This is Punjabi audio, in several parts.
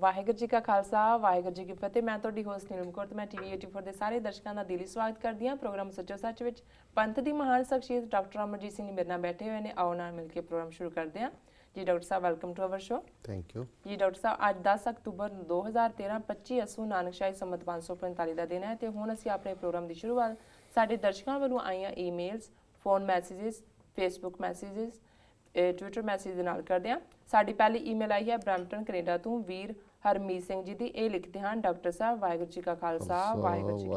ਵਾਹਿਗੁਰੂ ਜੀ ਕਾ ਖਾਲਸਾ ਵਾਹਿਗੁਰੂ ਜੀ ਕੀ ਫਤਿਹ। ਮੈਂ ਤੁਹਾਡੀ ਹੋਸਟ ਨੀਲਮ ਕੌਰ ਤੇ ਮੈਂ ਟੀਵੀ 84 ਦੇ ਸਾਰੇ ਦਰਸ਼ਕਾਂ ਦਾ ਦਿਲੀ ਸਵਾਗਤ ਕਰਦੀ ਹਾਂ। ਪ੍ਰੋਗਰਾਮ ਸੱਚੋ ਸੱਚ ਵਿੱਚ ਪੰਥ ਦੀ ਮਹਾਨ ਸ਼ਖਸੀਅਤ ਡਾਕਟਰ ਅਮਰਜੀਤ ਸਿੰਘ ਮੇਰੇ ਨਾਲ ਬੈਠੇ ਹੋਏ ਨੇ। ਆਓ ਨਾਲ ਮਿਲ ਕੇ ਪ੍ਰੋਗਰਾਮ ਸ਼ੁਰੂ ਕਰਦੇ ਹਾਂ। ਜੀ ਡਾਕਟਰ ਸਾਹਿਬ, welcome to our show. Thank you ਜੀ ਡਾਕਟਰ ਸਾਹਿਬ, ਅੱਜ 10 ਅਕਤੂਬਰ 2013 25 ਅੱਸੂ ਨਾਨਕਸ਼ਾਹੀ ਸੰਮਤ 545 ਦਾ ਦਿਨ ਹੈ ਤੇ ਹੁਣ ਅਸੀਂ ਆਪਣੇ ਪ੍ਰੋਗਰਾਮ ਦੀ ਸ਼ੁਰੂਆਤ ਸਾਡੇ ਦਰਸ਼ਕਾਂ ਵੱਲੋਂ ਆਈਆਂ emails, phone messages, Facebook messages, Twitter message ਦੇ ਨਾਲ ਕਰਦੇ ਹਾਂ। ਸਾਡੀ ਪਹਿਲੀ ਈਮੇਲ ਆਈ ਹੈ ਬ੍ਰੈਂਪਟਨ ਕੈਨੇਡਾ ਤੋਂ ਵੀਰ ਹਰਮੀਤ ਸਿੰਘ ਜੀ ਦੀ। ਇਹ ਲਿਖਦੇ ਹਨ, ਡਾਕਟਰ ਸਾਹਿਬ ਵਾਹਿਗੁਰੂ ਜੀ ਕਾ ਖਾਲਸਾ ਵਾਹਿਗੁਰੂ ਜੀ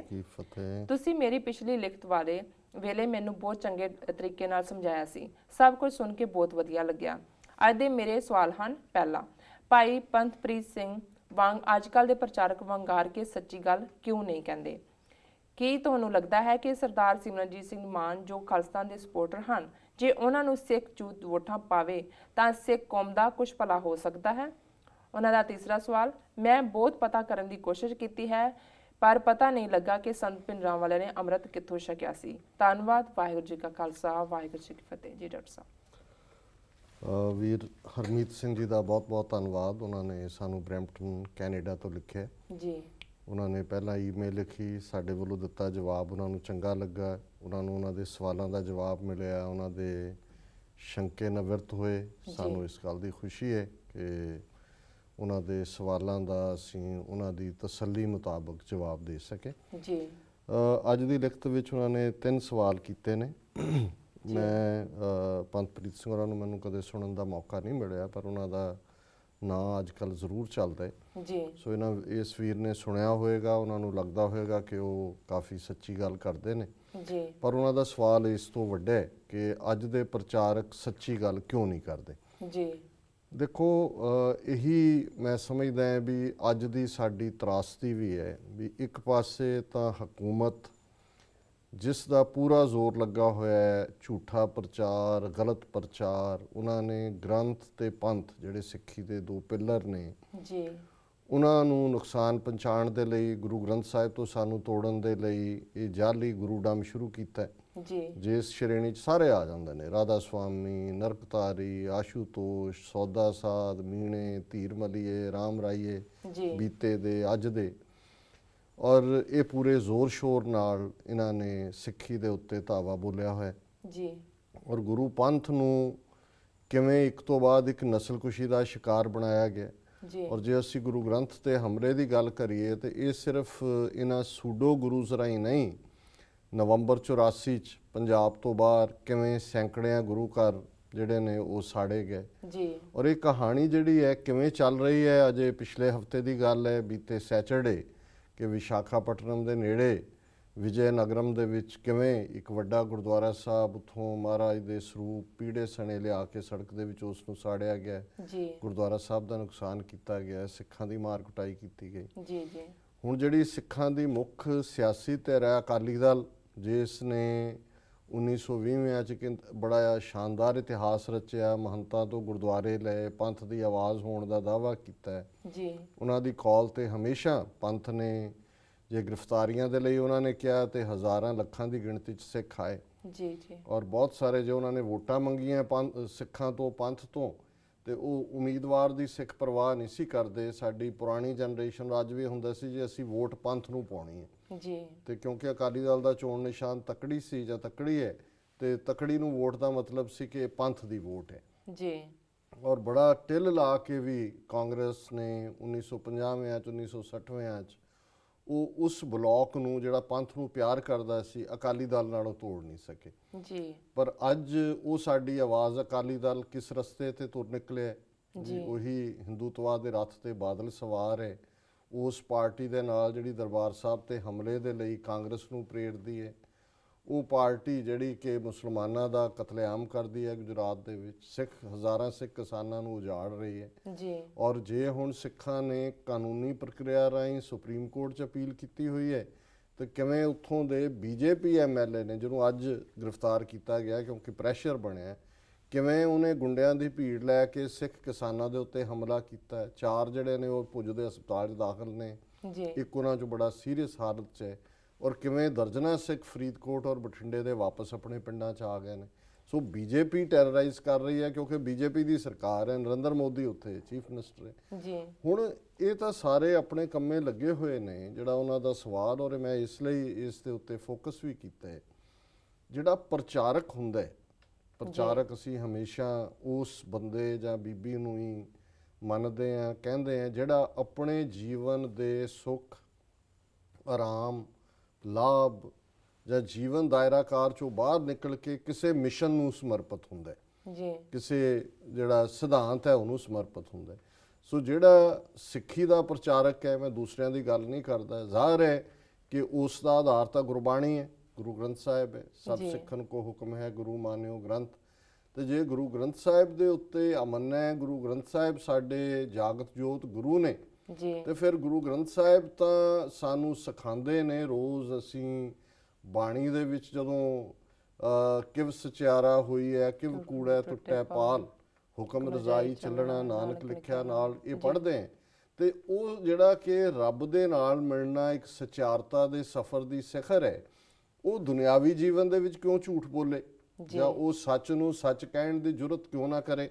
ਕੀ ਫਤਿਹ। ਤੁਸੀਂ ਮੇਰੀ ਪਿਛਲੀ ਲਿਖਤ ਵਾਲੇ ਵੇਲੇ ਮੈਨੂੰ ਬਹੁਤ ਚੰਗੇ ਤਰੀਕੇ ਨਾਲ ਸਮਝਾਇਆ ਸੀ। ਸਭ ਕੁਝ ਸੁਣ ਕੇ ਬਹੁਤ ਵਧੀਆ ਲੱਗਿਆ। ਅੱਜ ਦੇ ਮੇਰੇ ਸਵਾਲ ਹਨ। ਪਹਿਲਾ, ਭਾਈ ਪੰਥਪ੍ਰੀਤ ਸਿੰਘ ਵਾਂਗ ਅੱਜ ਕੱਲ੍ਹ ਦੇ ਪ੍ਰਚਾਰਕ ਵੰਗਾਰ ਕੇ ਸੱਚੀ ਗੱਲ ਕਿਉਂ ਨਹੀਂ ਕਹਿੰਦੇ? ਕੀ ਤੁਹਾਨੂੰ ਲੱਗਦਾ ਹੈ ਕਿ ਸਰਦਾਰ ਸਿਮਰਨਜੀਤ ਸਿੰਘ ਮਾਨ ਜੋ ਖਾਲਿਸਤਾਨ ਦੇ ਸਪੋਰਟਰ ਹਨ, ਜੇ ਉਹਨਾਂ ਨੂੰ ਸਿੱਖ ਝੂਠ ਵੋਟਾਂ ਪਾਵੇ ਤਾਂ ਸਿੱਖ ਕੌਮ ਦਾ ਕੁਝ ਭਲਾ ਹੋ ਸਕਦਾ ਹੈ? ਉਹਨਾਂ ਦਾ ਤੀਸਰਾ ਸਵਾਲ, ਮੈਂ ਬਹੁਤ ਪਤਾ ਕਰਨ ਦੀ ਕੋਸ਼ਿਸ਼ ਕੀਤੀ ਹੈ ਪਰ ਪਤਾ ਨਹੀਂ ਲੱਗਾ ਕਿ ਸੰਤ ਭਿੰਡਰਾਂ ਵਾਲਿਆਂ ਨੇ ਅੰਮ੍ਰਿਤ ਕਿੱਥੋਂ ਛਕਿਆ ਸੀ। ਧੰਨਵਾਦ। ਵਾਹਿਗੁਰੂ ਜੀ ਕਾ ਖਾਲਸਾ ਵਾਹਿਗੁਰੂ ਜੀ ਕੀ ਫਤਿਹ। ਜੀ ਡਾਕਟਰ ਸਾਹਿਬ। ਵੀਰ ਹਰਮੀਤ ਸਿੰਘ ਜੀ ਦਾ ਬਹੁਤ ਬਹੁਤ ਧੰਨਵਾਦ। ਉਹਨਾਂ ਨੇ ਸਾਨੂੰ ਬ੍ਰੈਂਪਟਨ ਕੈਨੇਡਾ ਤੋਂ ਲਿਖਿਆ ਜੀ। ਉਹਨਾਂ ਨੇ ਪਹਿਲਾਂ ਈਮੇਲ ਲਿਖੀ, ਸਾਡੇ ਵੱਲੋਂ ਦਿੱਤਾ ਜਵਾਬ ਉਹਨਾਂ ਨੂੰ ਚੰਗਾ ਲੱਗਾ। ਉਹਨਾਂ ਨੂੰ ਉਹਨਾਂ ਦੇ ਸਵਾਲਾਂ ਦਾ ਜਵਾਬ ਮਿਲਿਆ, ਉਹਨਾਂ ਦੇ ਸ਼ੰਕੇ ਨਿਵਰਤ ਹੋਏ। ਸਾਨੂੰ ਇਸ ਗੱਲ ਦੀ ਖੁਸ਼ੀ ਹੈ ਕਿ ਉਹਨਾਂ ਦੇ ਸਵਾਲਾਂ ਦਾ ਅਸੀਂ ਉਹਨਾਂ ਦੀ ਤਸੱਲੀ ਮੁਤਾਬਕ ਜਵਾਬ ਦੇ ਸਕੇ ਜੀ। ਅੱਜ ਦੀ ਲਿਖਤ ਵਿੱਚ ਉਹਨਾਂ ਨੇ 3 ਸਵਾਲ ਕੀਤੇ ਨੇ। ਮੈਂ ਪੰਥਪ੍ਰੀਤ ਸਿੰਘ ਹੋਰਾਂ ਨੂੰ ਮੈਨੂੰ ਕਦੇ ਸੁਣਨ ਦਾ ਮੌਕਾ ਨਹੀਂ ਮਿਲਿਆ ਪਰ ਉਹਨਾਂ ਦਾ ਨਾਂ ਅੱਜ ਕੱਲ੍ਹ ਜ਼ਰੂਰ ਚੱਲਦਾ ਹੈ ਜੀ। ਸੋ ਇਸ ਵੀਰ ਨੇ ਸੁਣਿਆ ਹੋਏਗਾ, ਉਹਨਾਂ ਨੂੰ ਲੱਗਦਾ ਹੋਏਗਾ ਕਿ ਉਹ ਕਾਫੀ ਸੱਚੀ ਗੱਲ ਕਰਦੇ ਨੇ ਜੀ। ਪਰ ਉਹਨਾਂ ਦਾ ਸਵਾਲ ਇਸ ਤੋਂ ਵੱਡਾ ਹੈ ਕਿ ਅੱਜ ਦੇ ਪ੍ਰਚਾਰਕ ਸੱਚੀ ਗੱਲ ਕਿਉਂ ਨਹੀਂ ਕਰਦੇ ਜੀ। ਦੇਖੋ, ਇਹੀ ਮੈਂ ਸਮਝਦਾ ਹਾਂ ਵੀ ਅੱਜ ਦੀ ਸਾਡੀ ਤਰਾਸਦੀ ਵੀ ਹੈ ਵੀ ਇੱਕ ਪਾਸੇ ਤਾਂ ਹਕੂਮਤ ਜਿਸ ਦਾ ਪੂਰਾ ਜ਼ੋਰ ਲੱਗਾ ਹੋਇਆ ਹੈ ਝੂਠਾ ਪ੍ਰਚਾਰ, ਗਲਤ ਪ੍ਰਚਾਰ, ਉਹਨਾਂ ਨੇ ਗ੍ਰੰਥ ਤੇ ਪੰਥ ਜਿਹੜੇ ਸਿੱਖੀ ਦੇ 2 ਪਿੱਲਰ ਨੇ ਜੀ, ਉਹਨਾਂ ਨੂੰ ਨੁਕਸਾਨ ਪਹੁੰਚਾਉਣ ਦੇ ਲਈ, ਗੁਰੂ ਗ੍ਰੰਥ ਸਾਹਿਬ ਤੋਂ ਸਾਨੂੰ ਤੋੜਨ ਦੇ ਲਈ ਇਹ ਜਾਲੀ ਗੁਰੂਡਮ ਸ਼ੁਰੂ ਕੀਤਾ ਜੀ। ਜਿਸ ਸ਼੍ਰੇਣੀ 'ਚ ਸਾਰੇ ਆ ਜਾਂਦੇ ਨੇ, ਰਾਧਾ ਸਵਾਮੀ, ਨਰਕਤਾਰੀ, ਆਸ਼ੂਤੋਸ਼, ਸੌਦਾ ਸਾਧ, ਮੀਣੇ, ਧੀਰ ਮਲੀਏ, ਰਾਮ ਰਾਈਏ, ਬੀਤੇ ਦੇ, ਅੱਜ ਦੇ। ਔਰ ਇਹ ਪੂਰੇ ਜ਼ੋਰ ਸ਼ੋਰ ਨਾਲ ਇਹਨਾਂ ਨੇ ਸਿੱਖੀ ਦੇ ਉੱਤੇ ਧਾਵਾ ਬੋਲਿਆ ਹੋਇਆ ਜੀ। ਔਰ ਗੁਰੂ ਪੰਥ ਨੂੰ ਕਿਵੇਂ ਇੱਕ ਤੋਂ ਬਾਅਦ ਇੱਕ ਨਸਲਕੁਸ਼ੀ ਦਾ ਸ਼ਿਕਾਰ ਬਣਾਇਆ ਗਿਆ ਜੀ। ਔਰ ਜੇ ਅਸੀਂ ਗੁਰੂ ਗ੍ਰੰਥ ਤੇ ਹਮਲੇ ਦੀ ਗੱਲ ਕਰੀਏ ਤੇ ਇਹ ਸਿਰਫ ਇਹਨਾਂ ਸੂਡੋ ਗੁਰੂਜ਼ ਰਾਹੀਂ ਨਹੀਂ, ਨਵੰਬਰ 84 'ਚ ਪੰਜਾਬ ਤੋਂ ਬਾਹਰ ਕਿਵੇਂ ਸੈਂਕੜਿਆਂ ਗੁਰੂ ਘਰ ਜਿਹੜੇ ਨੇ ਉਹ ਸਾੜੇ ਗਏ ਜੀ। ਔਰ ਇਹ ਕਹਾਣੀ ਜਿਹੜੀ ਹੈ ਕਿਵੇਂ ਚੱਲ ਰਹੀ ਹੈ, ਅਜੇ ਪਿਛਲੇ ਹਫਤੇ ਦੀ ਗੱਲ ਹੈ, ਬੀਤੇ ਸੈਚਰਡੇ ਕਿ ਵਿਸ਼ਾਖਾਪਟਨਮ ਦੇ ਨੇੜੇ ਵਿਜੇ ਨਗਰਮ ਦੇ ਵਿੱਚ ਕਿਵੇਂ ਇੱਕ ਵੱਡਾ ਗੁਰਦੁਆਰਾ ਸਾਹਿਬ ਉੱਥੋਂ ਮਹਾਰਾਜ ਦੇ ਸਰੂਪ ਪੀੜੇ ਸਣੇ ਲਿਆ ਕੇ ਸੜਕ ਦੇ ਵਿੱਚ ਉਸ ਨੂੰ ਸਾੜਿਆ ਗਿਆ ਜੀ। ਗੁਰਦੁਆਰਾ ਸਾਹਿਬ ਦਾ ਨੁਕਸਾਨ ਕੀਤਾ ਗਿਆ, ਸਿੱਖਾਂ ਦੀ ਮਾਰ ਕੁਟਾਈ ਕੀਤੀ ਗਈ ਜੀ ਜੀ। ਹੁਣ ਜਿਹੜੀ ਸਿੱਖਾਂ ਦੀ ਮੁੱਖ ਸਿਆਸੀ ਧਿਰ ਹੈ ਅਕਾਲੀ ਦਲ, ਜਿਸ ਨੇ 1920 'ਚ ਬੜਾ ਸ਼ਾਨਦਾਰ ਇਤਿਹਾਸ ਰਚਿਆ, ਮਹੰਤਾਂ ਤੋਂ ਗੁਰਦੁਆਰੇ ਲਏ, ਪੰਥ ਦੀ ਆਵਾਜ਼ ਹੋਣ ਦਾ ਦਾਅਵਾ ਕੀਤਾ ਹੈ ਜੀ। ਉਹਨਾਂ ਦੀ ਕਾਲ ਤੇ ਹਮੇਸ਼ਾ ਪੰਥ ਨੇ, ਜੇ ਗ੍ਰਿਫਤਾਰੀਆਂ ਦੇ ਲਈ ਉਹਨਾਂ ਨੇ ਕਿਹਾ ਤੇ ਹਜ਼ਾਰਾਂ ਲੱਖਾਂ ਦੀ ਗਿਣਤੀ 'ਚ ਸਿੱਖ ਆਏ ਜੀ ਜੀ। ਔਰ ਬਹੁਤ ਸਾਰੇ ਜੇ ਉਹਨਾਂ ਨੇ ਵੋਟਾਂ ਮੰਗੀਆਂ ਸਿੱਖਾਂ ਤੋਂ, ਪੰਥ ਤੋਂ, ਤੇ ਉਹ ਉਮੀਦਵਾਰ ਦੀ ਸਿੱਖ ਪਰਵਾਹ ਨਹੀਂ ਸੀ ਕਰਦੇ। ਸਾਡੀ ਪੁਰਾਣੀ ਜਨਰੇਸ਼ਨ ਅੱਜ ਵੀ ਹੁੰਦਾ ਸੀ ਜੀ ਅਸੀਂ ਵੋਟ ਪੰਥ ਨੂੰ ਪਾਉਣੀ ਹੈ ਜੀ। ਤੇ ਕਿਉਂਕਿ ਅਕਾਲੀ ਦਲ ਦਾ ਚੋਣ ਨਿਸ਼ਾਨ ਤਕੜੀ ਸੀ ਜਾਂ ਤਕੜੀ ਹੈ ਤੇ ਤਕੜੀ ਨੂੰ ਵੋਟ ਦਾ ਮਤਲਬ ਸੀ ਕਿ ਪੰਥ ਦੀ ਵੋਟ ਹੈ ਜੀ। ਔਰ ਬੜਾ ਟਿੱਲ ਲਾ ਕੇ ਵੀ ਕਾਂਗਰਸ ਨੇ 1950 'ਚ 1960 'ਚ ਉਹ ਉਸ ਬਲਾਕ ਨੂੰ ਜਿਹੜਾ ਪੰਥ ਨੂੰ ਪਿਆਰ ਕਰਦਾ ਸੀ ਅਕਾਲੀ ਦਲ ਨਾਲੋਂ ਤੋੜ ਨਹੀਂ ਸਕੇ ਜੀ। ਪਰ ਅੱਜ ਉਹ ਸਾਡੀ ਆਵਾਜ਼, ਅਕਾਲੀ ਦਲ ਕਿਸ ਰਸਤੇ ਤੇ ਤੁਰ ਨਿਕਲਿਆ ਜੀ। ਉਹੀ ਹਿੰਦੂਤਵਾ ਦੇ ਰੱਥ ਤੇ ਬਾਦਲ ਸਵਾਰ ਹੈ। ਉਸ ਪਾਰਟੀ ਦੇ ਨਾਲ ਜਿਹੜੀ ਦਰਬਾਰ ਸਾਹਿਬ ਤੇ ਹਮਲੇ ਦੇ ਲਈ ਕਾਂਗਰਸ ਨੂੰ ਪ੍ਰੇਰਦੀ ਹੈ, ਉਹ ਪਾਰਟੀ ਜਿਹੜੀ ਕਿ ਮੁਸਲਮਾਨਾਂ ਦਾ ਕਤਲੇਆਮ ਕਰਦੀ ਹੈ ਗੁਜਰਾਤ ਦੇ ਵਿੱਚ, ਹਜ਼ਾਰਾਂ ਸਿੱਖ ਕਿਸਾਨਾਂ ਨੂੰ ਉਜਾੜ ਰਹੀ ਹੈ ਜੀ। ਔਰ ਜੇ ਹੁਣ ਸਿੱਖਾਂ ਨੇ ਕਾਨੂੰਨੀ ਪ੍ਰਕਿਰਿਆ ਰਾਹੀਂ ਸੁਪਰੀਮ ਕੋਰਟ 'ਚ ਅਪੀਲ ਕੀਤੀ ਹੋਈ ਹੈ ਤੇ ਕਿਵੇਂ ਉੱਥੋਂ ਦੇ ਬੀਜੇਪੀ MLA ਨੇ, ਜਿਹਨੂੰ ਅੱਜ ਗ੍ਰਿਫਤਾਰ ਕੀਤਾ ਗਿਆ ਕਿਉਂਕਿ ਪ੍ਰੈਸ਼ਰ ਬਣਿਆ, ਕਿਵੇਂ ਉਹਨੇ ਗੁੰਡਿਆਂ ਦੀ ਭੀੜ ਲੈ ਕੇ ਸਿੱਖ ਕਿਸਾਨਾਂ ਦੇ ਉੱਤੇ ਹਮਲਾ ਕੀਤਾ। 4 ਜਿਹੜੇ ਨੇ ਉਹ ਭੁੱਜ ਦੇ ਹਸਪਤਾਲ 'ਚ ਦਾਖਲ ਨੇ ਜੀ, ਇੱਕ ਉਹਨਾਂ 'ਚ ਬੜਾ ਸੀਰੀਅਸ ਹਾਲਤ 'ਚ ਹੈ। ਔਰ ਕਿਵੇਂ ਦਰਜਨਾਂ ਸਿੱਖ ਫਰੀਦਕੋਟ ਔਰ ਬਠਿੰਡੇ ਦੇ ਵਾਪਸ ਆਪਣੇ ਪਿੰਡਾਂ 'ਚ ਆ ਗਏ ਨੇ। ਸੋ ਬੀਜੇਪੀ ਟੈਰਰਾਈਜ਼ ਕਰ ਰਹੀ ਹੈ ਕਿਉਂਕਿ ਬੀਜੇਪੀ ਦੀ ਸਰਕਾਰ ਹੈ, ਨਰਿੰਦਰ ਮੋਦੀ ਉੱਥੇ ਚੀਫ ਮਿਨਿਸਟਰ ਹੈ ਜੀ। ਹੁਣ ਇਹ ਤਾਂ ਸਾਰੇ ਆਪਣੇ ਕੰਮੇ ਲੱਗੇ ਹੋਏ ਨੇ। ਜਿਹੜਾ ਉਹਨਾਂ ਦਾ ਸਵਾਲ, ਔਰ ਮੈਂ ਇਸ ਲਈ ਇਸ ਦੇ ਉੱਤੇ ਫੋਕਸ ਵੀ ਕੀਤਾ ਹੈ, ਜਿਹੜਾ ਪ੍ਰਚਾਰਕ ਹੁੰਦਾ ਹੈ, ਪ੍ਰਚਾਰਕ ਅਸੀਂ ਹਮੇਸ਼ਾ ਉਸ ਬੰਦੇ ਜਾਂ ਬੀਬੀ ਨੂੰ ਹੀ ਮੰਨਦੇ ਹਾਂ, ਕਹਿੰਦੇ ਹਾਂ ਜਿਹੜਾ ਆਪਣੇ ਜੀਵਨ ਦੇ ਸੁੱਖ, ਆਰਾਮ, ਲਾਭ ਜਾਂ ਜੀਵਨ ਦਾਇਰਾਕਾਰ ਚੋਂ ਬਾਹਰ ਨਿਕਲ ਕੇ ਕਿਸੇ ਮਿਸ਼ਨ ਨੂੰ ਸਮਰਪਿਤ ਹੁੰਦਾ ਹੈ ਜੀ, ਕਿਸੇ ਜਿਹੜਾ ਸਿਧਾਂਤ ਹੈ ਉਹਨੂੰ ਸਮਰਪਿਤ ਹੁੰਦਾ ਹੈ। ਸੋ ਜਿਹੜਾ ਸਿੱਖੀ ਦਾ ਪ੍ਰਚਾਰਕ ਹੈ, ਮੈਂ ਦੂਸਰਿਆਂ ਦੀ ਗੱਲ ਨਹੀਂ ਕਰਦਾ, ਜ਼ਾਹਰ ਹੈ ਕਿ ਉਸ ਦਾ ਆਧਾਰ ਤਾਂ ਗੁਰਬਾਣੀ ਹੈ, ਗੁਰੂ ਗ੍ਰੰਥ ਸਾਹਿਬ ਹੈ। ਸਭ ਸਿੱਖਣ ਕੋ ਹੁਕਮ ਹੈ ਗੁਰੂ ਮਾਨਿਓ ਗ੍ਰੰਥ। ਤੇ ਜੇ ਗੁਰੂ ਗ੍ਰੰਥ ਸਾਹਿਬ ਦੇ ਉੱਤੇ ਅਮਨ ਹੈ, ਗੁਰੂ ਗ੍ਰੰਥ ਸਾਹਿਬ ਸਾਡੇ ਜਾਗਤ ਜੋਤ ਗੁਰੂ ਨੇ, ਤੇ ਫਿਰ ਗੁਰੂ ਗ੍ਰੰਥ ਸਾਹਿਬ ਤਾਂ ਸਾਨੂੰ ਸਿਖਾਉਂਦੇ ਨੇ। ਰੋਜ਼ ਅਸੀਂ ਬਾਣੀ ਦੇ ਵਿੱਚ ਜਦੋਂ ਕਿਵ ਸਚਿਆਰਾ ਹੋਈ ਹੈ, ਕਿਵ ਕੂੜਾ ਟੁੱਟੈ ਪਾਲ, ਹੁਕਮ ਰਜ਼ਾਈ ਚੱਲਣਾ ਨਾਨਕ ਲਿਖਿਆ ਨਾਲ, ਇਹ ਪੜ੍ਹਦੇ ਹਾਂ। ਤੇ ਉਹ ਜਿਹੜਾ ਕਿ ਰੱਬ ਦੇ ਨਾਲ ਮਿਲਣਾ ਇੱਕ ਸਚਿਆਰਤਾ ਦੇ ਸਫ਼ਰ ਦੀ ਸਿਖਰ ਹੈ, ਉਹ ਦੁਨਿਆਵੀ ਜੀਵਨ ਦੇ ਵਿੱਚ ਕਿਉਂ ਝੂਠ ਬੋਲੇ ਜਾਂ ਉਹ ਸੱਚ ਨੂੰ ਸੱਚ ਕਹਿਣ ਦੀ ਜੁਰਤ ਕਿਉਂ ਨਾ ਕਰੇ।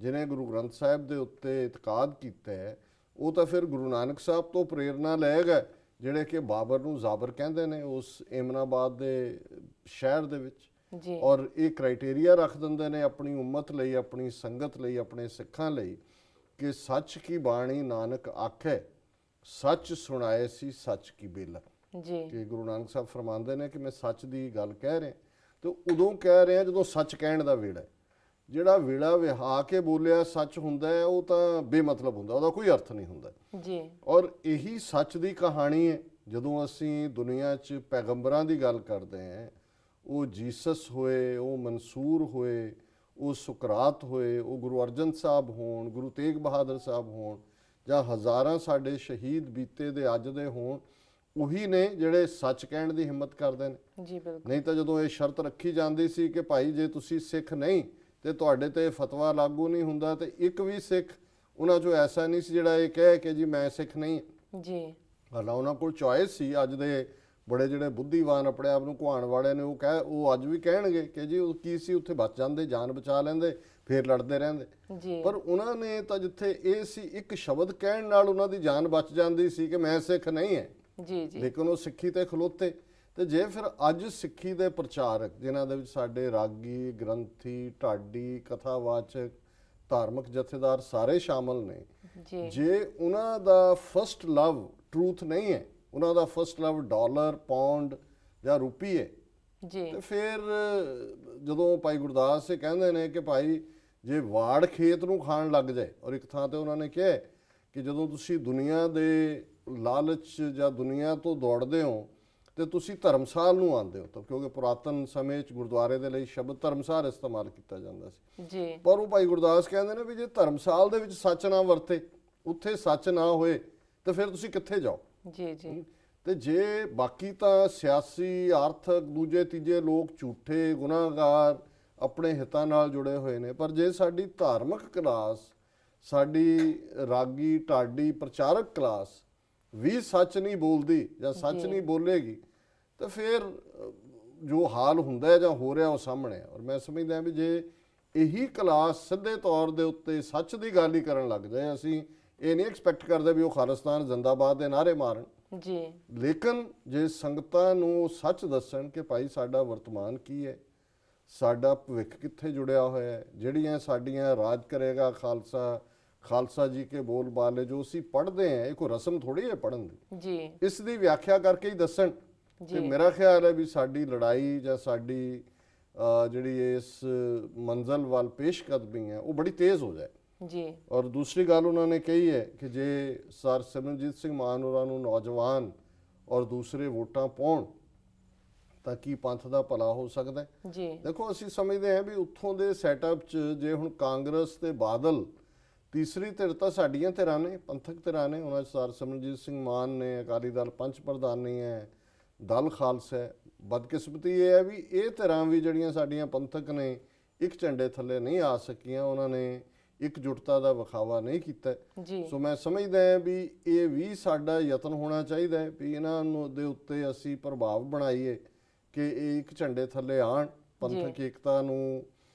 ਜਿਹਨੇ ਗੁਰੂ ਗ੍ਰੰਥ ਸਾਹਿਬ ਦੇ ਉੱਤੇ ਇਤਕਾਦ ਕੀਤਾ ਹੈ, ਉਹ ਤਾਂ ਫਿਰ ਗੁਰੂ ਨਾਨਕ ਸਾਹਿਬ ਤੋਂ ਪ੍ਰੇਰਨਾ ਲਏਗਾ, ਜਿਹੜੇ ਕਿ ਬਾਬਰ ਨੂੰ ਜ਼ਾਬਰ ਕਹਿੰਦੇ ਨੇ ਉਸ ਏਮਨਾਬਾਦ ਦੇ ਸ਼ਹਿਰ ਦੇ ਵਿੱਚ। ਔਰ ਇਹ ਕ੍ਰਾਈਟੇਰੀਆ ਰੱਖ ਦਿੰਦੇ ਨੇ ਆਪਣੀ ਉਮਤ ਲਈ, ਆਪਣੀ ਸੰਗਤ ਲਈ, ਆਪਣੇ ਸਿੱਖਾਂ ਲਈ ਕਿ ਸੱਚ ਕੀ ਬਾਣੀ ਨਾਨਕ ਆਖੇ, ਸੱਚ ਸੁਣਾਏ ਸੀ ਸੱਚ ਕੀ ਬੇਲਾ। ਕਿ ਗੁਰੂ ਨਾਨਕ ਸਾਹਿਬ ਫਰਮਾਉਂਦੇ ਨੇ ਕਿ ਮੈਂ ਸੱਚ ਦੀ ਗੱਲ ਕਹਿ ਰਿਹਾ, ਤੇ ਉਦੋਂ ਕਹਿ ਰਿਹਾ ਜਦੋਂ ਸੱਚ ਕਹਿਣ ਦਾ ਵੇੜਾ ਹੈ। ਜਿਹੜਾ ਵੇੜਾ ਵਿਹਾ ਕੇ ਬੋਲਿਆ ਸੱਚ ਹੁੰਦਾ ਹੈ, ਉਹ ਤਾਂ ਬੇਮਤਲਬ ਹੁੰਦਾ, ਉਹਦਾ ਕੋਈ ਅਰਥ ਨਹੀਂ ਹੁੰਦਾ ਜੀ। ਔਰ ਇਹੀ ਸੱਚ ਦੀ ਕਹਾਣੀ ਹੈ। ਜਦੋਂ ਅਸੀਂ ਦੁਨੀਆ 'ਚ ਪੈਗੰਬਰਾਂ ਦੀ ਗੱਲ ਕਰਦੇ ਹਾਂ, ਉਹ ਜੀਸਸ ਹੋਏ, ਉਹ ਮਨਸੂਰ ਹੋਏ, ਉਹ ਸੁਕਰਾਤ ਹੋਏ, ਉਹ ਗੁਰੂ ਅਰਜਨ ਸਾਹਿਬ ਹੋਣ, ਗੁਰੂ ਤੇਗ ਬਹਾਦਰ ਸਾਹਿਬ ਹੋਣ, ਜਾਂ ਹਜ਼ਾਰਾਂ ਸਾਡੇ ਸ਼ਹੀਦ ਬੀਤੇ ਦੇ ਅੱਜ ਦੇ ਹੋਣ, ਉਹੀ ਨੇ ਜਿਹੜੇ ਸੱਚ ਕਹਿਣ ਦੀ ਹਿੰਮਤ ਕਰਦੇ ਨੇ ਜੀ। ਬਿਲਕੁਲ। ਨਹੀਂ ਤਾਂ ਜਦੋਂ ਇਹ ਸ਼ਰਤ ਰੱਖੀ ਜਾਂਦੀ ਸੀ ਕਿ ਭਾਈ ਜੇ ਤੁਸੀਂ ਸਿੱਖ ਨਹੀਂ ਤੇ ਤੁਹਾਡੇ ਤੇ ਫਤਵਾ ਲਾਗੂ ਨਹੀਂ ਹੁੰਦਾ, ਤੇ ਇੱਕ ਵੀ ਸਿੱਖ ਉਹਨਾਂ 'ਚੋਂ ਐਸਾ ਨਹੀਂ ਸੀ ਜਿਹੜਾ ਇਹ ਕਹੇ ਕਿ ਜੀ ਮੈਂ ਸਿੱਖ ਨਹੀਂ ਜੀ। ਹਾਲਾਂ ਉਹਨਾਂ ਕੋਲ ਚੋਇਸ ਸੀ। ਅੱਜ ਦੇ ਬੜੇ ਜਿਹੜੇ ਬੁੱਧੀਵਾਨ ਆਪਣੇ ਆਪ ਨੂੰ ਘੁਆਉਣ ਵਾਲੇ ਨੇ, ਉਹ ਅੱਜ ਵੀ ਕਹਿਣਗੇ ਕਿ ਜੀ ਉਹ ਕੀ ਸੀ, ਉੱਥੇ ਬਚ ਜਾਂਦੇ, ਜਾਨ ਬਚਾ ਲੈਂਦੇ, ਫੇਰ ਲੜਦੇ ਰਹਿੰਦੇ ਜੀ। ਪਰ ਉਹਨਾਂ ਨੇ ਤਾਂ ਜਿੱਥੇ ਇਹ ਸੀ, ਇੱਕ ਸ਼ਬਦ ਕਹਿਣ ਨਾਲ ਉਹਨਾਂ ਦੀ ਜਾਨ ਬਚ ਜਾਂਦੀ ਸੀ ਕਿ ਮੈਂ ਸਿੱਖ ਨਹੀਂ ਹੈ ਜੀ। ਲੇਕਿਨ ਉਹ ਸਿੱਖੀ ਤੇ ਖਲੋਤੇ। ਤੇ ਜੇ ਫਿਰ ਅੱਜ ਸਿੱਖੀ ਦੇ ਪ੍ਰਚਾਰਕ, ਜਿਨ੍ਹਾਂ ਦੇ ਵਿੱਚ ਸਾਡੇ ਰਾਗੀ, ਗ੍ਰੰਥੀ, ਢਾਡੀ, ਕਥਾਵਾਚਕ, ਧਾਰਮਿਕ ਜਥੇਦਾਰ ਸਾਰੇ ਸ਼ਾਮਲ ਨੇ, ਜੇ ਉਹਨਾਂ ਦਾ ਫਸਟ ਲਵ ਟਰੂਥ ਨਹੀਂ ਹੈ, ਉਹਨਾਂ ਦਾ ਫਸਟ ਲਵ ਡਾਲਰ, ਪਾਉਂਡ ਜਾਂ ਰੁਪਈ ਹੈ, ਤੇ ਫਿਰ ਜਦੋਂ ਭਾਈ ਗੁਰਦਾਸ ਕਹਿੰਦੇ ਨੇ ਕਿ ਭਾਈ ਜੇ ਵਾੜ ਖੇਤ ਨੂੰ ਖਾਣ ਲੱਗ ਜਾਏ, ਔਰ ਇੱਕ ਥਾਂ ਤੇ ਉਹਨਾਂ ਨੇ ਕਿਹਾ ਕਿ ਜਦੋਂ ਤੁਸੀਂ ਦੁਨੀਆ ਦੇ ਲਾਲਚ ਜਾਂ ਦੁਨੀਆ ਤੋਂ ਦੌੜਦੇ ਹੋ ਤੇ ਤੁਸੀਂ ਧਰਮਸਾਲ ਨੂੰ ਆਉਂਦੇ ਹੋ, ਤਾਂ ਕਿਉਂਕਿ ਪੁਰਾਤਨ ਸਮੇਂ 'ਚ ਗੁਰਦੁਆਰੇ ਦੇ ਲਈ ਸ਼ਬਦ ਧਰਮਸਾਲ ਇਸਤੇਮਾਲ ਕੀਤਾ ਜਾਂਦਾ ਸੀ ਜੀ। ਪਰ ਉਹ ਭਾਈ ਗੁਰਦਾਸ ਕਹਿੰਦੇ ਨੇ ਵੀ ਜੇ ਧਰਮਸਾਲ ਦੇ ਵਿੱਚ ਸੱਚ ਨਾ ਵਰਤੇ, ਉੱਥੇ ਸੱਚ ਨਾ ਹੋਏ, ਤੇ ਫਿਰ ਤੁਸੀਂ ਕਿੱਥੇ ਜਾਓ ਜੀ। ਤੇ ਜੇ ਬਾਕੀ ਤਾਂ ਸਿਆਸੀ, ਆਰਥਿਕ, ਦੂਜੇ ਤੀਜੇ ਲੋਕ ਝੂਠੇ, ਗੁਨਾਹਗਾਰ, ਆਪਣੇ ਹਿੱਤਾਂ ਨਾਲ ਜੁੜੇ ਹੋਏ ਨੇ, ਪਰ ਜੇ ਸਾਡੀ ਧਾਰਮਿਕ ਕਲਾਸ, ਸਾਡੀ ਰਾਗੀ, ਢਾਡੀ, ਪ੍ਰਚਾਰਕ ਕਲਾਸ ਵੀ ਸੱਚ ਨਹੀਂ ਬੋਲਦੀ ਜਾਂ ਸੱਚ ਨਹੀਂ ਬੋਲੇਗੀ, ਤਾਂ ਫਿਰ ਜੋ ਹਾਲ ਹੁੰਦਾ ਜਾਂ ਹੋ ਰਿਹਾ ਉਹ ਸਾਹਮਣੇ। ਔਰ ਮੈਂ ਸਮਝਦਾ ਵੀ ਜੇ ਇਹੀ ਕਲਾਸ ਸਿੱਧੇ ਤੌਰ ਦੇ ਉੱਤੇ ਸੱਚ ਦੀ ਗੱਲ ਹੀ ਕਰਨ ਲੱਗ ਜਾਏ, ਅਸੀਂ ਇਹ ਨਹੀਂ ਐਕਸਪੈਕਟ ਕਰਦੇ ਵੀ ਉਹ ਖਾਲਿਸਤਾਨ ਜ਼ਿੰਦਾਬਾਦ ਦੇ ਨਾਅਰੇ ਮਾਰਨ ਜੀ। ਲੇਕਿਨ ਜੇ ਸੰਗਤਾਂ ਨੂੰ ਸੱਚ ਦੱਸਣ ਕਿ ਭਾਈ ਸਾਡਾ ਵਰਤਮਾਨ ਕੀ ਹੈ, ਸਾਡਾ ਭਵਿੱਖ ਕਿੱਥੇ ਜੁੜਿਆ ਹੋਇਆ ਹੈ, ਜਿਹੜੀਆਂ ਸਾਡੀਆਂ ਰਾਜ ਕਰੇਗਾ ਖਾਲਸਾ, ਖਾਲਸਾ ਜੀ ਕੇ ਬੋਲ ਬਾਲੇ ਜੋ ਅਸੀਂ ਪੜ੍ਹਦੇ ਹਾਂ, ਇਹ ਕੋਈ ਰਸਮ ਥੋੜੀ ਹੈ ਪੜ੍ਹਨ ਦੀ ਜੀ, ਇਸ ਦੀ ਵਿਆਖਿਆ ਕਰਕੇ ਹੀ ਦੱਸਣ। ਤੇ ਮੇਰਾ ਖਿਆਲ ਹੈ ਵੀ ਸਾਡੀ ਲੜਾਈ ਜਾਂ ਸਾਡੀ ਜਿਹੜੀ ਇਸ ਮੰਜ਼ਲ ਵੱਲ ਪੇਸ਼ਕਦਮੀ ਹੈ ਉਹ ਬੜੀ ਤੇਜ਼ ਹੋ ਜਾਏ ਜੀ। ਔਰ ਦੂਸਰੀ ਗੱਲ ਉਹਨਾਂ ਨੇ ਕਹੀ ਹੈ ਕਿ ਜੇ ਸਰ ਸਿਮਰਨਜੀਤ ਸਿੰਘ ਮਾਨ ਹੋਰਾਂ ਨੂੰ ਨੌਜਵਾਨ ਔਰ ਦੂਸਰੇ ਵੋਟਾਂ ਪਾਉਣ ਤਾਂ ਕੀ ਪੰਥ ਦਾ ਭਲਾ ਹੋ ਸਕਦਾ ਜੀ। ਦੇਖੋ ਅਸੀਂ ਸਮਝਦੇ ਹਾਂ ਵੀ ਉੱਥੋਂ ਦੇ ਸੈਟਅਪ 'ਚ ਜੇ ਹੁਣ ਕਾਂਗਰਸ ਤੇ ਬਾਦਲ, ਤੀਸਰੀ ਧਿਰ ਤਾਂ ਸਾਡੀਆਂ ਧਿਰਾਂ ਨੇ, ਪੰਥਕ ਧਿਰਾਂ ਨੇ, ਉਹਨਾਂ 'ਚ ਸਰ ਸਿਮਰਨਜੀਤ ਸਿੰਘ ਮਾਨ ਨੇ, ਅਕਾਲੀ ਦਲ ਪੰਚ ਪ੍ਰਧਾਨੀ ਹੈ, ਦਲ ਖਾਲਸਾ ਹੈ। ਬਦਕਿਸਮਤੀ ਇਹ ਹੈ ਵੀ ਇਹ ਧਿਰਾਂ ਵੀ ਜਿਹੜੀਆਂ ਸਾਡੀਆਂ ਪੰਥਕ ਨੇ, ਇੱਕ ਝੰਡੇ ਥੱਲੇ ਨਹੀਂ ਆ ਸਕੀਆਂ, ਉਹਨਾਂ ਨੇ ਇਕਜੁੱਟਤਾ ਦਾ ਵਿਖਾਵਾ ਨਹੀਂ ਕੀਤਾ। ਸੋ ਮੈਂ ਸਮਝਦਾ ਹਾਂ ਵੀ ਇਹ ਵੀ ਸਾਡਾ ਯਤਨ ਹੋਣਾ ਚਾਹੀਦਾ ਹੈ ਵੀ ਇਹਨਾਂ ਨੂੰ ਦੇ ਉੱਤੇ ਅਸੀਂ ਪ੍ਰਭਾਵ ਬਣਾਈਏ ਕਿ ਇਹ ਇੱਕ ਝੰਡੇ ਥੱਲੇ ਆਣ ਪੰਥਕ ਏਕਤਾ ਨੂੰ,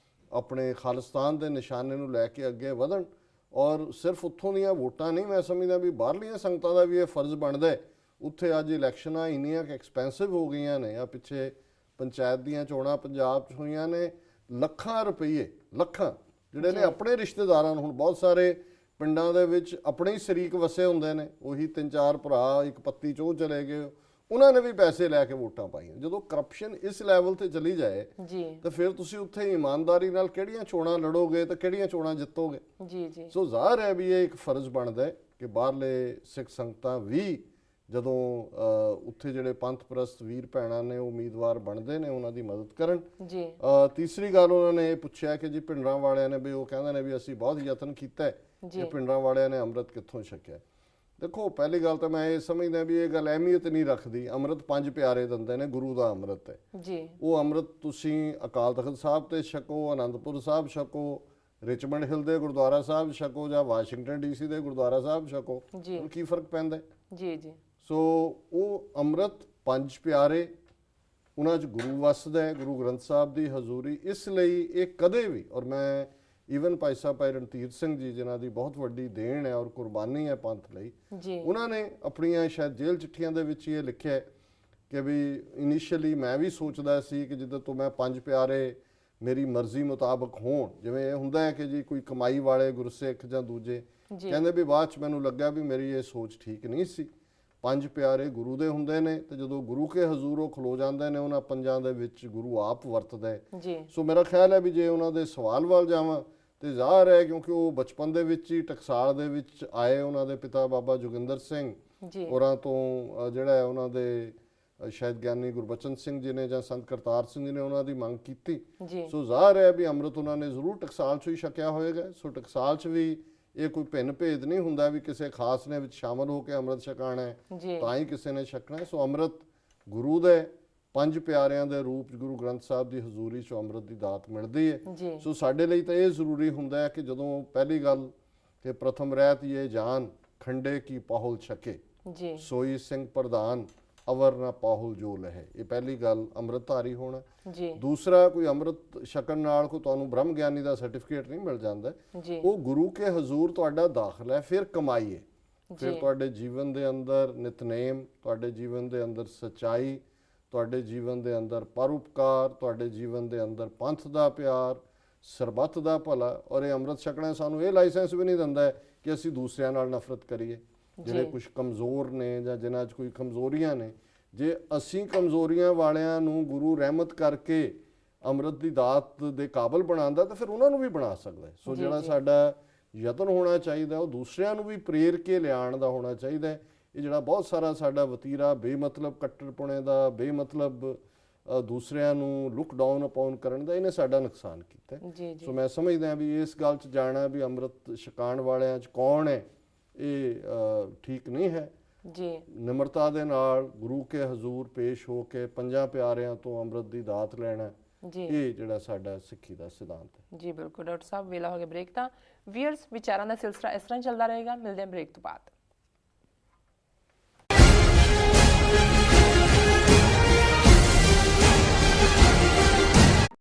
ਆਪਣੇ ਖਾਲਿਸਤਾਨ ਦੇ ਨਿਸ਼ਾਨੇ ਨੂੰ ਲੈ ਕੇ ਅੱਗੇ ਵਧਣ। ਔਰ ਸਿਰਫ ਉੱਥੋਂ ਦੀਆਂ ਵੋਟਾਂ ਨਹੀਂ, ਮੈਂ ਸਮਝਦਾ ਵੀ ਬਾਹਰਲੀਆਂ ਸੰਗਤਾਂ ਦਾ ਵੀ ਇਹ ਫਰਜ਼ ਬਣਦਾ ਹੈ। ਉੱਥੇ ਅੱਜ ਇਲੈਕਸ਼ਨਾਂ ਇੰਨੀਆਂ ਕਿ ਐਕਸਪੈਂਸਿਵ ਹੋ ਗਈਆਂ ਨੇ। ਆ ਪਿੱਛੇ ਪੰਚਾਇਤ ਦੀਆਂ ਚੋਣਾਂ ਪੰਜਾਬ 'ਚ ਹੋਈਆਂ ਨੇ, ਲੱਖਾਂ ਰੁਪਈਏ, ਲੱਖਾਂ ਜਿਹੜੇ ਨੇ ਆਪਣੇ ਰਿਸ਼ਤੇਦਾਰਾਂ ਨੂੰ, ਹੁਣ ਬਹੁਤ ਸਾਰੇ ਪਿੰਡਾਂ ਦੇ ਵਿੱਚ ਆਪਣੇ ਹੀ ਸ਼ਰੀਕ ਵਸੇ ਹੁੰਦੇ ਨੇ, ਉਹੀ 3-4 ਭਰਾ ਇੱਕ ਪੱਤੀ 'ਚ ਉਹ ਚਲੇ ਗਏ, ਉਹਨਾਂ ਨੇ ਵੀ ਪੈਸੇ ਲੈ ਕੇ ਵੋਟਾਂ ਪਾਈਆਂ। ਜਦੋਂ ਕਰਪਸ਼ਨ ਇਸ ਲੈਵਲ ਤੇ ਚਲੀ ਜਾਏ ਤਾਂ ਫਿਰ ਤੁਸੀਂ ਉੱਥੇ ਇਮਾਨਦਾਰੀ ਨਾਲ ਕਿਹੜੀਆਂ ਚੋਣਾਂ ਲੜੋਗੇ ਤੇ ਕਿਹੜੀਆਂ ਚੋਣਾਂ ਜਿੱਤੋਗੇ? ਸੋ ਜ਼ਾਹਰ ਹੈ ਵੀ ਇਹ ਇੱਕ ਫਰਜ਼ ਬਣਦਾ ਹੈ ਕਿ ਬਾਹਰਲੇ ਸਿੱਖ ਸੰਗਤਾਂ ਵੀ ਜਦੋਂ ਉੱਥੇ ਜਿਹੜੇ ਪੰਥ ਪ੍ਰਸਤ ਵੀਰ ਭੈਣਾਂ ਨੇ ਉਮੀਦਵਾਰ ਬਣਦੇ ਨੇ ਉਹਨਾਂ ਦੀ ਮਦਦ ਕਰਨ। ਤੀਸਰੀ ਗੱਲ ਉਹਨਾਂ ਨੇ ਇਹ ਪੁੱਛਿਆ ਕਿ ਜੀ ਪਿੰਡਾਂ ਵਾਲਿਆਂ ਨੇ ਵੀ, ਉਹ ਕਹਿੰਦੇ ਨੇ ਵੀ ਅਸੀਂ ਬਹੁਤ ਯਤਨ ਕੀਤਾ ਕਿ ਪਿੰਡਾਂ ਵਾਲਿਆਂ ਨੇ ਅੰਮ੍ਰਿਤ ਕਿੱਥੋਂ ਛਕਿਆ। ਦੇਖੋ, ਪਹਿਲੀ ਗੱਲ ਤਾਂ ਮੈਂ ਇਹ ਸਮਝਦਾ ਵੀ ਇਹ ਗੱਲ ਅਹਿਮੀਅਤ ਨਹੀਂ ਰੱਖਦੀ। ਅੰਮ੍ਰਿਤ 5 ਪਿਆਰੇ ਦਿੰਦੇ ਨੇ, ਗੁਰੂ ਦਾ ਅੰਮ੍ਰਿਤ ਹੈ ਉਹ ਅੰਮ੍ਰਿਤ। ਤੁਸੀਂ ਅਕਾਲ ਤਖਤ ਸਾਹਿਬ ਤੇ ਛਕੋ, ਅਨੰਦਪੁਰ ਸਾਹਿਬ ਛਕੋ, ਰਿਚਮੰਡ ਹਿਲ ਦੇ ਗੁਰਦੁਆਰਾ ਸਾਹਿਬ ਛਕੋ, ਜਾਂ ਵਾਸ਼ਿੰਗਟਨ DC ਦੇ ਗੁਰਦੁਆਰਾ ਸਾਹਿਬ ਛਕੋ, ਕੀ ਫਰਕ ਪੈਂਦਾ? ਸੋ ਉਹ ਅੰਮ੍ਰਿਤ 5 ਪਿਆਰੇ, ਉਹਨਾਂ 'ਚ ਗੁਰੂ ਵਸਦਾ ਹੈ, ਗੁਰੂ ਗ੍ਰੰਥ ਸਾਹਿਬ ਦੀ ਹਜ਼ੂਰੀ। ਇਸ ਲਈ ਇਹ ਕਦੇ ਵੀ, ਔਰ ਮੈਂ ਈਵਨ ਭਾਈ ਸਾਹਿਬ ਭਾਈ ਰਣਧੀਰ ਸਿੰਘ ਜੀ ਜਿਨ੍ਹਾਂ ਦੀ ਬਹੁਤ ਵੱਡੀ ਦੇਣ ਹੈ ਔਰ ਕੁਰਬਾਨੀ ਹੈ ਪੰਥ ਲਈ, ਉਹਨਾਂ ਨੇ ਆਪਣੀਆਂ ਸ਼ਾਇਦ ਜੇਲ੍ਹ ਚਿੱਠੀਆਂ ਦੇ ਵਿੱਚ ਇਹ ਲਿਖਿਆ ਕਿ ਵੀ ਇਨੀਸ਼ੀਅਲੀ ਮੈਂ ਵੀ ਸੋਚਦਾ ਸੀ ਕਿ ਜਿੱਦਾਂ ਤੋਂ ਮੈਂ 5 ਪਿਆਰੇ ਮੇਰੀ ਮਰਜ਼ੀ ਮੁਤਾਬਕ ਹੋਣ, ਜਿਵੇਂ ਇਹ ਹੁੰਦਾ ਹੈ ਕਿ ਜੀ ਕੋਈ ਕਮਾਈ ਵਾਲੇ ਗੁਰਸਿੱਖ ਜਾਂ ਦੂਜੇ, ਕਹਿੰਦੇ ਵੀ ਬਾਅਦ 'ਚ ਮੈਨੂੰ ਲੱਗਾ ਵੀ ਮੇਰੀ ਇਹ ਸੋਚ ਠੀਕ ਨਹੀਂ ਸੀ। 5 ਪਿਆਰੇ ਗੁਰੂ ਦੇ ਹੁੰਦੇ ਨੇ ਤੇ ਜਦੋਂ ਗੁਰੂ ਕੇ ਹਜ਼ੂਰ ਉਹ ਖਲੋ ਜਾਂਦੇ ਨੇ, ਉਹਨਾਂ 5 ਦੇ ਵਿੱਚ ਗੁਰੂ ਆਪ ਵਰਤਦਾ ਹੈ। ਸੋ ਮੇਰਾ ਖਿਆਲ ਹੈ ਵੀ ਜੇ ਉਹਨਾਂ ਦੇ ਸਵਾਲ ਵੱਲ ਜਾਵਾਂ ਤੇ ਜ਼ਾਹਰ ਹੈ, ਕਿਉਂਕਿ ਉਹ ਬਚਪਨ ਦੇ ਵਿੱਚ ਹੀ ਟਕਸਾਲ ਦੇ ਵਿੱਚ ਆਏ, ਉਹਨਾਂ ਦੇ ਪਿਤਾ ਬਾਬਾ ਜੋਗਿੰਦਰ ਸਿੰਘ ਹੋਰਾਂ ਤੋਂ ਜਿਹੜਾ ਹੈ ਉਹਨਾਂ ਦੇ ਸ਼ਾਇਦ ਗਿਆਨੀ ਗੁਰਬਚਨ ਸਿੰਘ ਜੀ ਨੇ ਜਾਂ ਸੰਤ ਕਰਤਾਰ ਸਿੰਘ ਜੀ ਨੇ ਉਹਨਾਂ ਦੀ ਮੰਗ ਕੀਤੀ। ਸੋ ਜ਼ਾਹਰ ਹੈ ਵੀ ਅੰਮ੍ਰਿਤ ਉਹਨਾਂ ਨੇ ਜ਼ਰੂਰ ਟਕਸਾਲ 'ਚ ਹੀ ਛਕਿਆ ਹੋਏਗਾ। ਸੋ ਟਕਸਾਲ 'ਚ ਵੀ ਇਹ ਕੋਈ ਭਿੰਨ ਭੇਦ ਨਹੀਂ ਹੁੰਦਾ ਵੀ ਕਿਸੇ ਖਾਸ ਨੇ ਵਿੱਚ ਸ਼ਾਮਲ ਹੋ ਕੇ ਅੰਮ੍ਰਿਤ ਛਕਾਣਾ ਹੈ ਤਾਂ ਹੀ ਕਿਸੇ ਨੇ ਛਕਣਾ ਹੈ। ਸੋ ਅੰਮ੍ਰਿਤ ਗੁਰੂ ਦੇ 5 ਪਿਆਰਿਆਂ ਦੇ ਰੂਪ 'ਚ ਗੁਰੂ ਗ੍ਰੰਥ ਸਾਹਿਬ ਦੀ ਹਜ਼ੂਰੀ 'ਚ ਅੰਮ੍ਰਿਤ ਦੀ ਦਾਤ ਮਿਲਦੀ ਹੈ। ਸੋ ਸਾਡੇ ਲਈ ਤਾਂ ਇਹ ਜ਼ਰੂਰੀ ਹੁੰਦਾ ਹੈ ਕਿ ਜਦੋਂ ਪਹਿਲੀ ਗੱਲ ਕਿ ਪ੍ਰਥਮ ਰਹਿਤ ਇਹ ਜਾਨ ਖੰਡੇ ਕੀ ਪਾਹੁਲ ਛਕੇ, ਸੋਈ ਸਿੰਘ ਪ੍ਰਧਾਨ ਅਵਰ ਨਾ ਪਾਹੁਲ ਜੋ ਲਹੇ, ਇਹ ਪਹਿਲੀ ਗੱਲ ਅੰਮ੍ਰਿਤਧਾਰੀ ਹੋਣਾ। ਦੂਸਰਾ, ਕੋਈ ਅੰਮ੍ਰਿਤ ਛਕਣ ਨਾਲ ਕੋਈ ਤੁਹਾਨੂੰ ਬ੍ਰਹਮ ਗਿਆਨੀ ਦਾ ਸਰਟੀਫਿਕੇਟ ਨਹੀਂ ਮਿਲ ਜਾਂਦਾ, ਉਹ ਗੁਰੂ ਕੇ ਹਜ਼ੂਰ ਤੁਹਾਡਾ ਦਾਖਲ ਹੈ, ਫਿਰ ਕਮਾਈ ਹੈ, ਫਿਰ ਤੁਹਾਡੇ ਜੀਵਨ ਦੇ ਅੰਦਰ ਨਿਤਨੇਮ, ਤੁਹਾਡੇ ਜੀਵਨ ਦੇ ਅੰਦਰ ਸੱਚਾਈ, ਤੁਹਾਡੇ ਜੀਵਨ ਦੇ ਅੰਦਰ ਪਰਉਪਕਾਰ, ਤੁਹਾਡੇ ਜੀਵਨ ਦੇ ਅੰਦਰ ਪੰਥ ਦਾ ਪਿਆਰ, ਸਰਬੱਤ ਦਾ ਭਲਾ। ਔਰ ਇਹ ਅੰਮ੍ਰਿਤ ਛਕਣਾ ਸਾਨੂੰ ਇਹ ਲਾਇਸੈਂਸ ਵੀ ਨਹੀਂ ਦਿੰਦਾ ਕਿ ਅਸੀਂ ਦੂਸਰਿਆਂ ਨਾਲ ਨਫ਼ਰਤ ਕਰੀਏ, ਜਿਹੜੇ ਕੁਝ ਕਮਜ਼ੋਰ ਨੇ ਜਾਂ ਜਿਨ੍ਹਾਂ 'ਚ ਕੋਈ ਕਮਜ਼ੋਰੀਆਂ ਨੇ। ਜੇ ਅਸੀਂ ਕਮਜ਼ੋਰੀਆਂ ਵਾਲਿਆਂ ਨੂੰ ਗੁਰੂ ਰਹਿਮਤ ਕਰਕੇ ਅੰਮ੍ਰਿਤ ਦੀ ਦਾਤ ਦੇ ਕਾਬਲ ਬਣਾਉਂਦਾ ਤਾਂ ਫਿਰ ਉਹਨਾਂ ਨੂੰ ਵੀ ਬਣਾ ਸਕਦਾ। ਸੋ ਜਿਹੜਾ ਸਾਡਾ ਯਤਨ ਹੋਣਾ ਚਾਹੀਦਾ ਉਹ ਦੂਸਰਿਆਂ ਨੂੰ ਵੀ ਪ੍ਰੇਰ ਕੇ ਲਿਆਉਣ ਦਾ ਹੋਣਾ ਚਾਹੀਦਾ ਹੈ। ਇਹ ਜਿਹੜਾ ਬਹੁਤ ਸਾਰਾ ਸਾਡਾ ਵਤੀਰਾ ਬੇਮਤਲਬ ਕੱਟੜਪੁਣੇ ਦਾ, ਬੇਮਤਲਬ ਦੂਸਰਿਆਂ ਨੂੰ ਲੁੱਕ ਡਾਊਨ ਅਪਾਉਨ ਕਰਨ ਦਾ, ਇਹਨੇ ਸਾਡਾ ਨੁਕਸਾਨ ਕੀਤਾ। ਸੋ ਮੈਂ ਸਮਝਦਾ ਵੀ ਇਸ ਗੱਲ 'ਚ ਜਾਣਾ ਵੀ ਅੰਮ੍ਰਿਤ ਛਕਾਉਣ ਵਾਲਿਆਂ 'ਚ ਕੌਣ ਹੈ ਇਹ ਠੀਕ ਨਹੀਂ ਹੈ। ਨਿਮਰਤਾ ਦੇ ਨਾਲ ਗੁਰੂ ਕੇ ਹਜ਼ੂਰ ਪੇਸ਼ ਹੋ ਕੇ 5 ਪਿਆਰਿਆਂ ਤੋਂ ਅੰਮ੍ਰਿਤ ਦੀ ਦਾਤ ਲੈਣਾ, ਇਹ ਜਿਹੜਾ ਸਾਡਾ ਸਿੱਖੀ ਦਾ ਸਿਧਾਂਤ ਹੈ। ਜੀ ਬਿਲਕੁਲ ਡਾਕਟਰ ਸਾਹਿਬ, ਵੇਲਾ ਹੋ ਗਿਆ ਬ੍ਰੇਕ ਦਾ। ਵੀਅਰਸ, ਵਿਚਾਰਾਂ ਦਾ ਸਿਲਸਿਲਾ ਇਸ ਤਰ੍ਹਾਂ ਚੱਲਦਾ ਰਹੇਗਾ। ਮਿਲਦੇ ਹਾਂ ਬ੍ਰੇਕ ਤੋਂ ਬਾਅਦ।